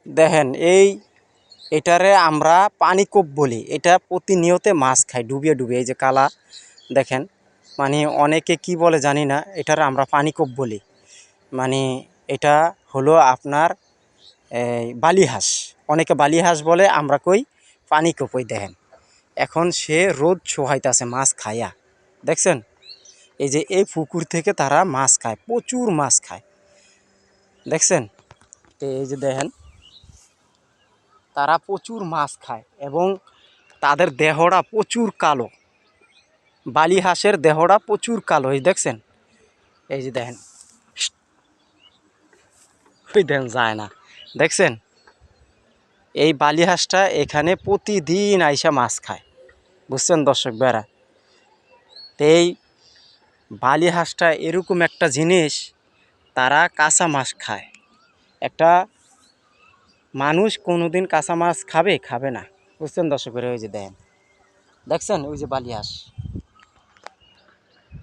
দেখেন এটারে আমরা পানিকূপ বলি। এটা প্রতিনিয়ত মাছ খায় ডুবিয়ে ডুবিয়ে। এই যে কালা দেখেন, মানে অনেকে কি বলে জানি না, এটারে আমরা পানিকূপ বলি। মানে এটা হলো আপনার বালি হাঁস, অনেকে বালি হাঁস বলে, আমরা কই পানিকূপ। ওই দেখেন এখন সে রোদ ছোহাইতেছে মাছ খায়া, দেখছেন? এই যে এই পুকুর থেকে তারা মাছ খায়, প্রচুর মাছ খায়, দেখছেন? এই যে দেখেন তারা প্রচুর মাছ খায় এবং তাদের দেহটা প্রচুর কালো। বালি হাঁসের দেহটা প্রচুর কালো, এই দেখছেন? এই যে দেখেন, ওই দেখেন যায় না, দেখছেন? এই বালি হাঁসটা এখানে প্রতিদিন আইসা মাছ খায়, বুঝছেন দর্শক বেড়া? তো এই বালি হাঁসটা এরকম একটা জিনিস, তারা কাঁচা মাছ খায়। একটা মানুষ কোনোদিন কাঁচা মাছ খাবে? খাবে না, বুঝছেন দর্শক বেড়া? ওই যে দেখেন, দেখছেন ওই যে বালি হাঁস।